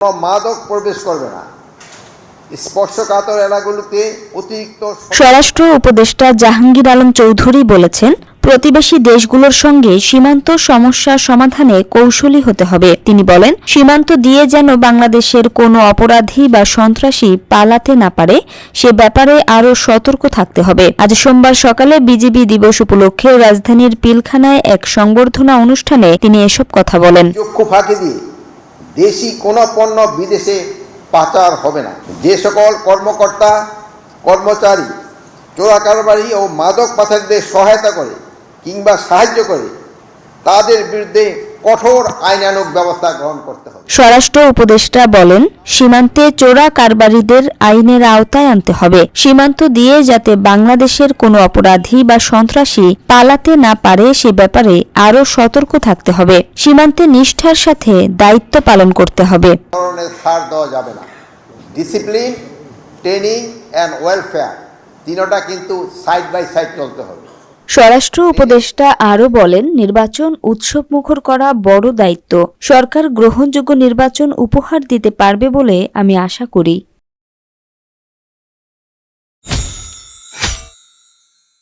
মাদক প্রবেশ করবে না। স্পর্শকাতর এলাকাগুলোতে অতিরিক্ত স্বরাষ্ট্র উপদেষ্টা জাহাঙ্গীর আলম চৌধুরী বলেছেন, প্রতিবেশী দেশগুলোর সঙ্গে সীমান্ত সমস্যা সমাধানে কৌশলী হতে হবে। তিনি বলেন, সীমান্ত দিয়ে যেন বাংলাদেশের কোনো অপরাধী বা সন্ত্রাসী পালাতে না পারে সে ব্যাপারে আরও সতর্ক থাকতে হবে। আজ সোমবার সকালে বিজিবি দিবস উপলক্ষে রাজধানীর পিলখানায় এক সংবর্ধনা অনুষ্ঠানে তিনি এসব কথা বলেন। চক্ষু ফাঁকি দিয়ে দেশি কোনো পণ্য বিদেশে পাচার হবে না। যে সকল কর্মকর্তা কর্মচারী চোরাকারবারি ও মাদক পাচারদের সহায়তা করে কিংবা সাহায্য করে তাদের বিরুদ্ধে কঠোর আইনানুগ ব্যবস্থা গ্রহণ করতে হবে। স্বরাষ্ট্র উপদেষ্টা বলেন, সীমান্তে চোরা কারবারিদের আইনের আওতায় আনতে হবে। সীমান্ত দিয়ে যাতে বাংলাদেশের কোনো অপরাধী বা সন্ত্রাসী পালাতে না পারে সে ব্যাপারে আরও সতর্ক থাকতে হবে। সীমান্তে নিষ্ঠার সাথে দায়িত্ব পালন করতে হবে। ধরনের ছাড় দেওয়া যাবে না। ডিসিপ্লিন, ট্রেনিং অ্যান্ড ওয়েলফেয়ার তিনটা কিন্তু সাইড বাই সাইড চলতে হবে। স্বরাষ্ট্র উপদেষ্টা আরও বলেন, নির্বাচন উৎসবমুখর করা বড় দায়িত্ব। সরকার গ্রহণযোগ্য নির্বাচন উপহার দিতে পারবে বলে আমি আশা করি।